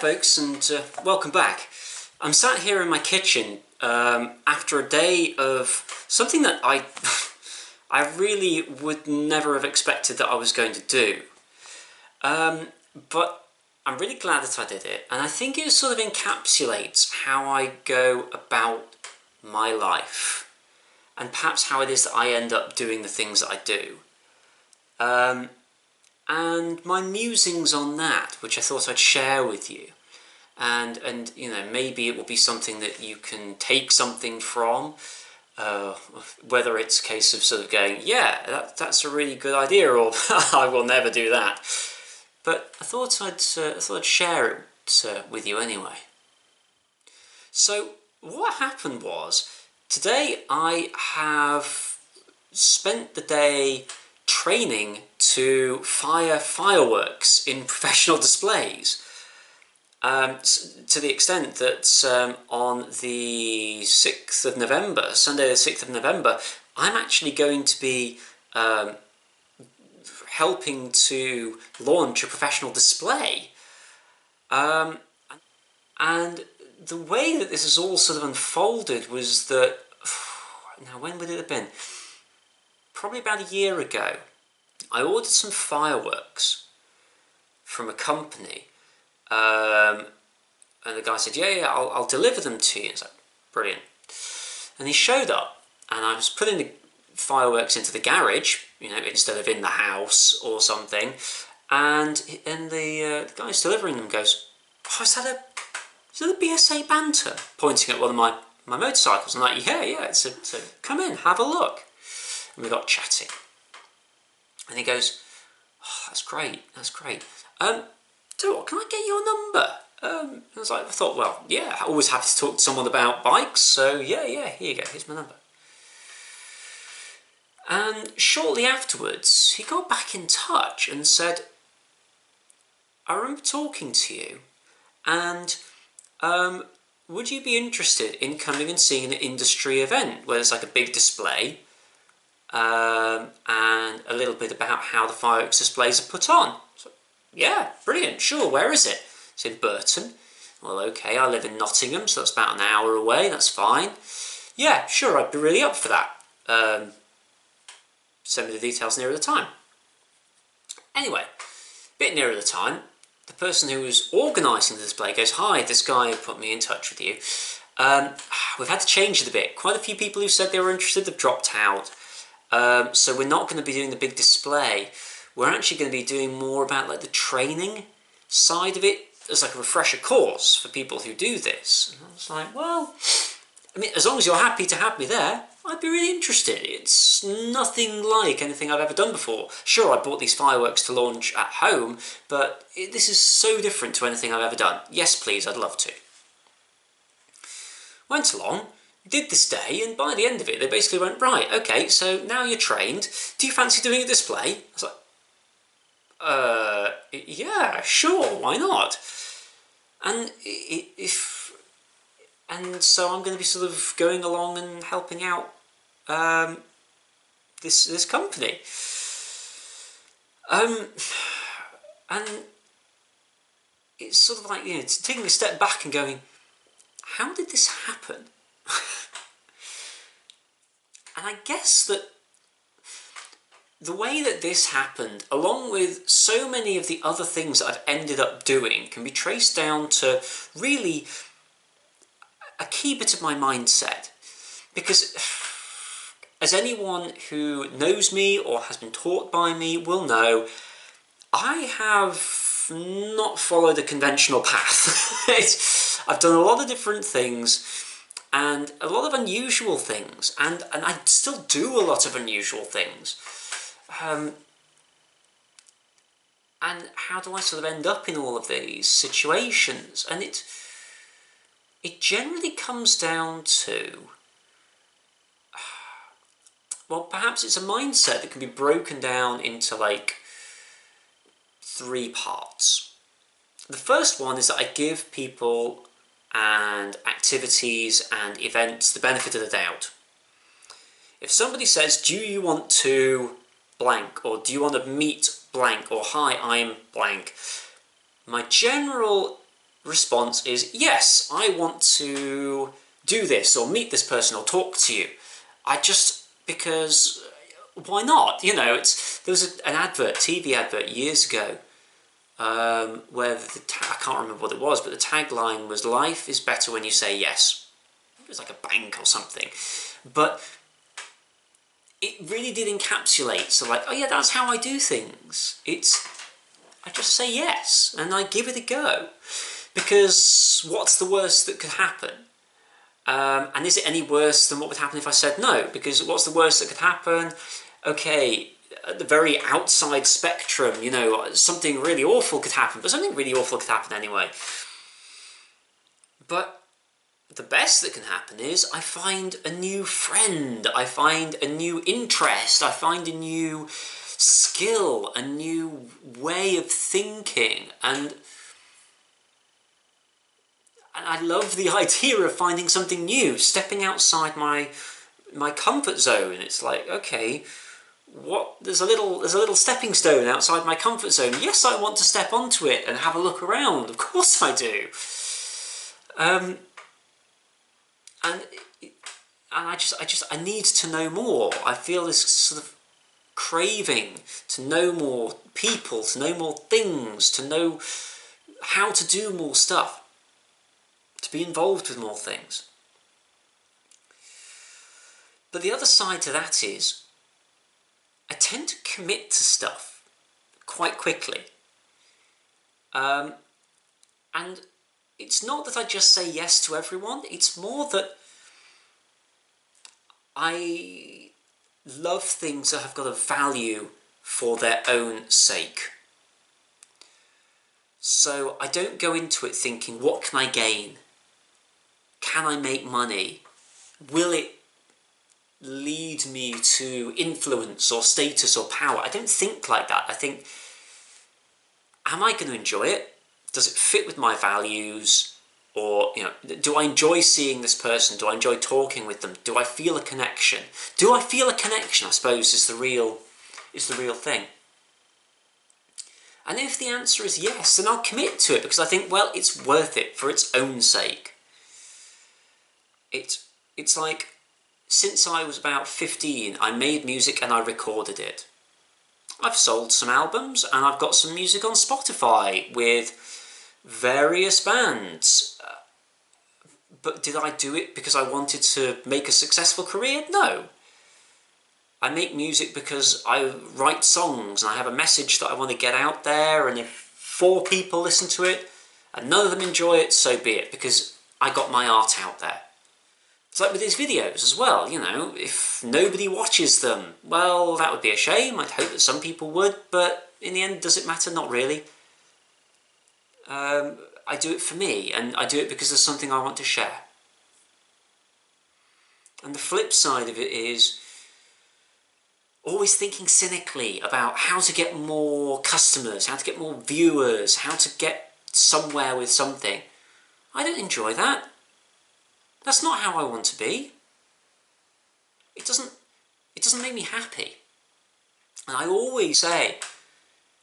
folks, and welcome back. I'm sat here in my kitchen after a day of something that I really would never have expected that I was going to do. But I'm really glad that I did it, and I think it sort of encapsulates how I go about my life, and perhaps how it is that I end up doing the things that I do. And my musings on that, which I thought I'd share with you. And you know, maybe it will be something that you can take something from, whether it's a case of sort of going, yeah, that's a really good idea, or I will never do that. But I thought I'd share it with you anyway. So what happened was, today I have spent the day training to fire fireworks in professional displays. To the extent that on the 6th of November, Sunday the 6th of November, I'm actually going to be helping to launch a professional display. And the way that this has all sort of unfolded was that, now when would it have been? Probably about a year ago, I ordered some fireworks from a company. And the guy said, yeah, I'll deliver them to you. It's like, brilliant. And he showed up, and I was putting the fireworks into the garage, you know, instead of in the house or something. And the guy who's delivering them goes, oh, is that a BSA Bantam? Pointing at one of my motorcycles. I'm like, yeah, it's a come in, have a look. And we got chatting. And he goes, oh, that's great. So what, can I get your number? I thought, well, yeah, I always have to talk to someone about bikes, so yeah, here you go, here's my number. And shortly afterwards, he got back in touch and said, I remember talking to you, and would you be interested in coming and seeing an industry event where there's like a big display and a little bit about how the fireworks displays are put on? So, yeah, brilliant, sure, where is it? It's in Burton. Well, okay, I live in Nottingham, so that's about an hour away, that's fine. Yeah, sure, I'd be really up for that. Send me the details nearer the time. Anyway, a bit nearer the time, the person who was organising the display goes, hi, this guy put me in touch with you. We've had to change it a bit. Quite a few people who said they were interested have dropped out. So we're not going to be doing the big display. We're actually going to be doing more about like the training side of it as like a refresher course for people who do this. And I was like, well, I mean, as long as you're happy to have me there, I'd be really interested. It's nothing like anything I've ever done before. Sure, I bought these fireworks to launch at home, but this is so different to anything I've ever done. Yes, please, I'd love to. Went along, did this day, and by the end of it, they basically went, right, okay, so now you're trained. Do you fancy doing a display? I was like, yeah, sure, why not? And so I'm going to be sort of going along and helping out this company. And it's sort of like, you know, taking a step back and going, how did this happen? And I guess that the way that this happened, along with so many of the other things that I've ended up doing, can be traced down to really a key bit of my mindset. Because as anyone who knows me or has been taught by me will know, I have not followed a conventional path. I've done a lot of different things, and a lot of unusual things, and I still do a lot of unusual things. And how do I sort of end up in all of these situations? And it generally comes down to, well, perhaps it's a mindset that can be broken down into like 3 parts. The first one is that I give people and activities and events the benefit of the doubt. If somebody says, do you want to blank, or do you want to meet blank, or hi, I'm blank, my general response is, yes, I want to do this or meet this person or talk to you. Because why not? You know, there was an advert, TV advert years ago, where I can't remember what it was, but the tagline was, life is better when you say yes. It was like a bank or something. But it really did encapsulate, so like, oh yeah, that's how I do things. I just say yes, and I give it a go. Because what's the worst that could happen? And is it any worse than what would happen if I said no? Because what's the worst that could happen? Okay, at the very outside spectrum, you know, something really awful could happen, but something really awful could happen anyway. But the best that can happen is I find a new friend, I find a new interest, I find a new skill, a new way of thinking, and I love the idea of finding something new, stepping outside my comfort zone. It's like, okay, there's a little stepping stone outside my comfort zone. Yes, I want to step onto it and have a look around. Of course I do. And I need to know more. I feel this sort of craving to know more people, to know more things, to know how to do more stuff, to be involved with more things. But the other side to that is, I tend to commit to stuff quite quickly. And it's not that I just say yes to everyone, it's more that I love things that have got a value for their own sake. So I don't go into it thinking, what can I gain? Can I make money? Will it lead me to influence or status or power? I don't think like that. I think, am I going to enjoy it? Does it fit with my values? Or, you know, do I enjoy seeing this person? Do I enjoy talking with them? Do I feel a connection? Do I feel a connection, I suppose, is the real thing. And if the answer is yes, then I'll commit to it, because I think, well, it's worth it for its own sake. It's like, since I was about 15, I made music and I recorded it. I've sold some albums and I've got some music on Spotify with various bands. But did I do it because I wanted to make a successful career? No. I make music because I write songs and I have a message that I want to get out there, and if 4 people listen to it and none of them enjoy it, so be it, because I got my art out there. It's like with these videos as well, you know, if nobody watches them, well, that would be a shame. I'd hope that some people would, but in the end, does it matter? Not really. I do it for me, and I do it because there's something I want to share. And the flip side of it is always thinking cynically about how to get more customers, how to get more viewers, how to get somewhere with something. I don't enjoy that. That's not how I want to be. It doesn't make me happy. And I always say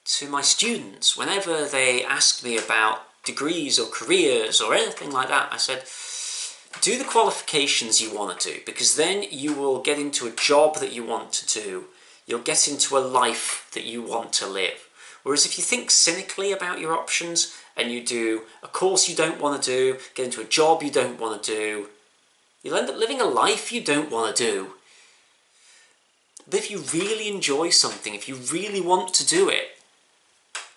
to my students, whenever they ask me about degrees or careers or anything like that, I said, do the qualifications you want to do, because then you will get into a job that you want to do. You'll get into a life that you want to live. Whereas if you think cynically about your options and you do a course you don't want to do, get into a job you don't want to do, you'll end up living a life you don't want to do. But if you really enjoy something, if you really want to do it,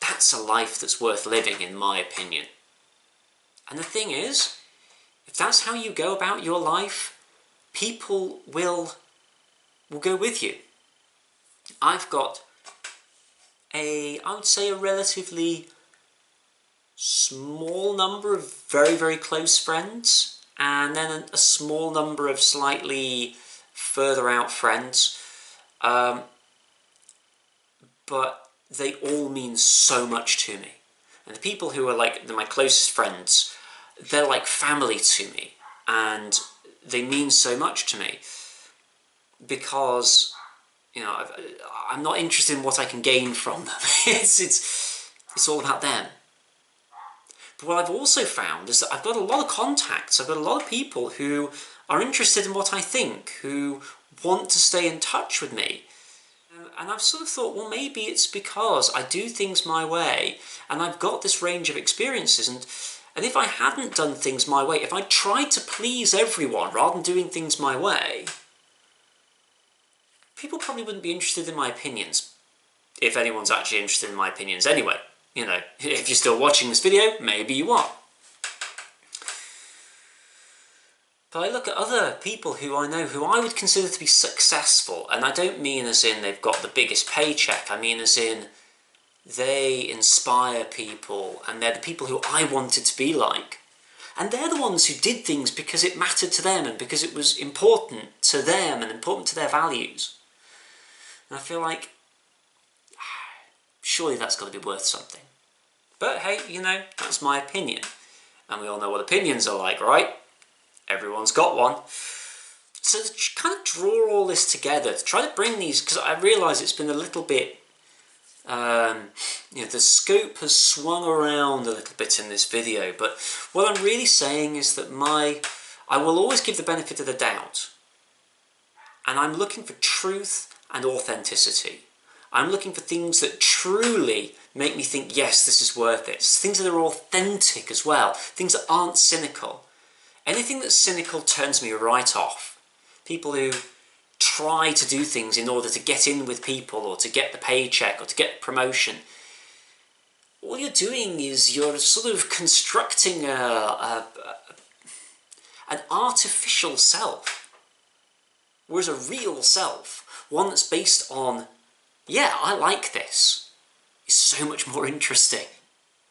that's a life that's worth living, in my opinion. And the thing is, if that's how you go about your life, people will go with you. I've got I would say a relatively small number of very, very close friends, and then a small number of slightly further out friends. But they all mean so much to me. And the people who are like my closest friends, they're like family to me, and they mean so much to me because, you know, I'm not interested in what I can gain from them. It's all about them. But what I've also found is that I've got a lot of contacts, I've got a lot of people who are interested in what I think, who want to stay in touch with me. And I've sort of thought, well, maybe it's because I do things my way, and I've got this range of experiences, and if I hadn't done things my way, if I tried to please everyone rather than doing things my way, people probably wouldn't be interested in my opinions. If anyone's actually interested in my opinions anyway. You know, if you're still watching this video, maybe you are. But I look at other people who I know who I would consider to be successful, and I don't mean as in they've got the biggest paycheck, I mean as in they inspire people, and they're the people who I wanted to be like. And they're the ones who did things because it mattered to them, and because it was important to them, and important to their values. And I feel like, surely that's got to be worth something. But hey, you know, that's my opinion. And we all know what opinions are like, right? Everyone's got one. So to kind of draw all this together, to try to bring these, because I realise it's been a little bit, you know, the scope has swung around a little bit in this video, but what I'm really saying is that I will always give the benefit of the doubt. And I'm looking for truth and authenticity. I'm looking for things that truly make me think, yes, this is worth it. Things that are authentic as well. Things that aren't cynical. Anything that's cynical turns me right off. People who try to do things in order to get in with people, or to get the paycheck, or to get promotion. All you're doing is you're sort of constructing an artificial self. Whereas a real self, one that's based on, yeah, I like this, is so much more interesting,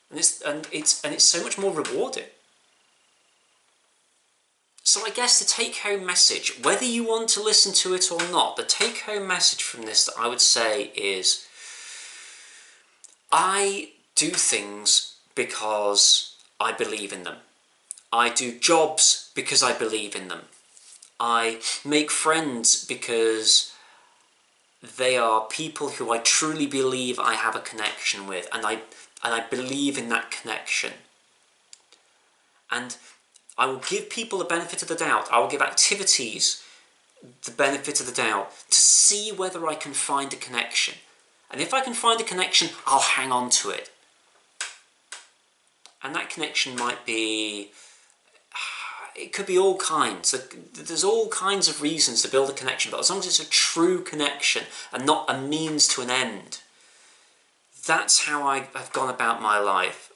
and it's so much more rewarding. So I guess the take-home message, whether you want to listen to it or not, the take-home message from this that I would say is, I do things because I believe in them. I do jobs because I believe in them. I make friends because they are people who I truly believe I have a connection with, and I believe in that connection. And I will give people the benefit of the doubt. I will give activities the benefit of the doubt to see whether I can find a connection. And if I can find a connection, I'll hang on to it. And that connection might be, it could be all kinds. There's all kinds of reasons to build a connection, but as long as it's a true connection and not a means to an end, that's how I've gone about my life.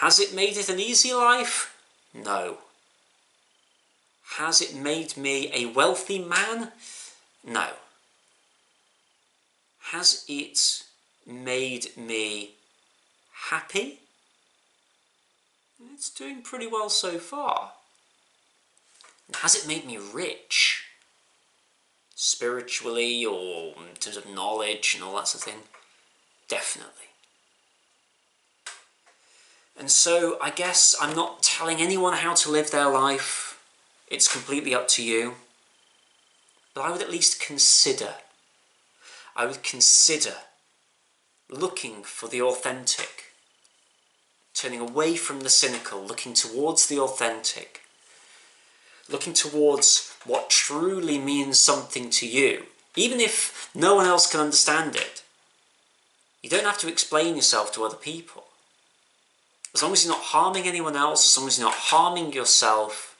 Has it made it an easy life? No. Has it made me a wealthy man? No. Has it made me happy? It's doing pretty well so far. Has it made me rich? Spiritually, or in terms of knowledge and all that sort of thing? Definitely. And so I guess I'm not telling anyone how to live their life. It's completely up to you. But I would at least consider. I would consider looking for the authentic. Turning away from the cynical, looking towards the authentic. Looking towards what truly means something to you. Even if no one else can understand it. You don't have to explain yourself to other people. As long as you're not harming anyone else, as long as you're not harming yourself,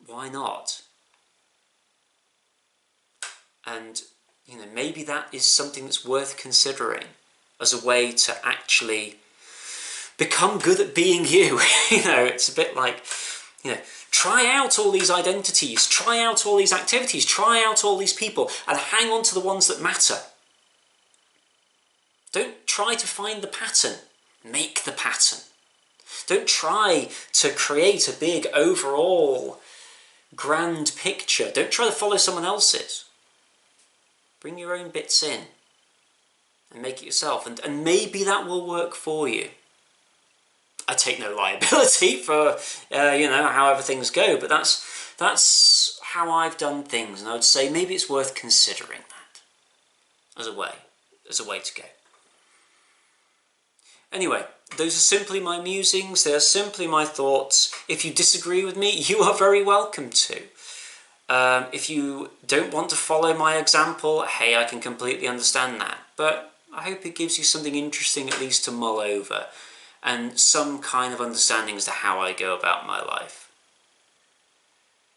why not? And, you know, maybe that is something that's worth considering as a way to actually become good at being you. You know, it's a bit like, you know, try out all these identities, try out all these activities, try out all these people, and hang on to the ones that matter. Don't try to find the pattern, make the pattern. Don't try to create a big overall grand picture. Don't try to follow someone else's. Bring your own bits in and make it yourself, and maybe that will work for you. I take no liability for you know, however things go, but that's how I've done things, and I would say maybe it's worth considering that as a way to go. Anyway, those are simply my musings, they are simply my thoughts. If you disagree with me, you are very welcome to. If you don't want to follow my example, hey, I can completely understand that. But I hope it gives you something interesting at least to mull over, and some kind of understanding as to how I go about my life.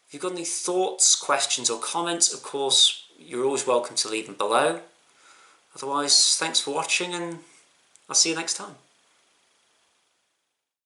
If you've got any thoughts, questions or comments, of course, you're always welcome to leave them below. Otherwise, thanks for watching and I'll see you next time.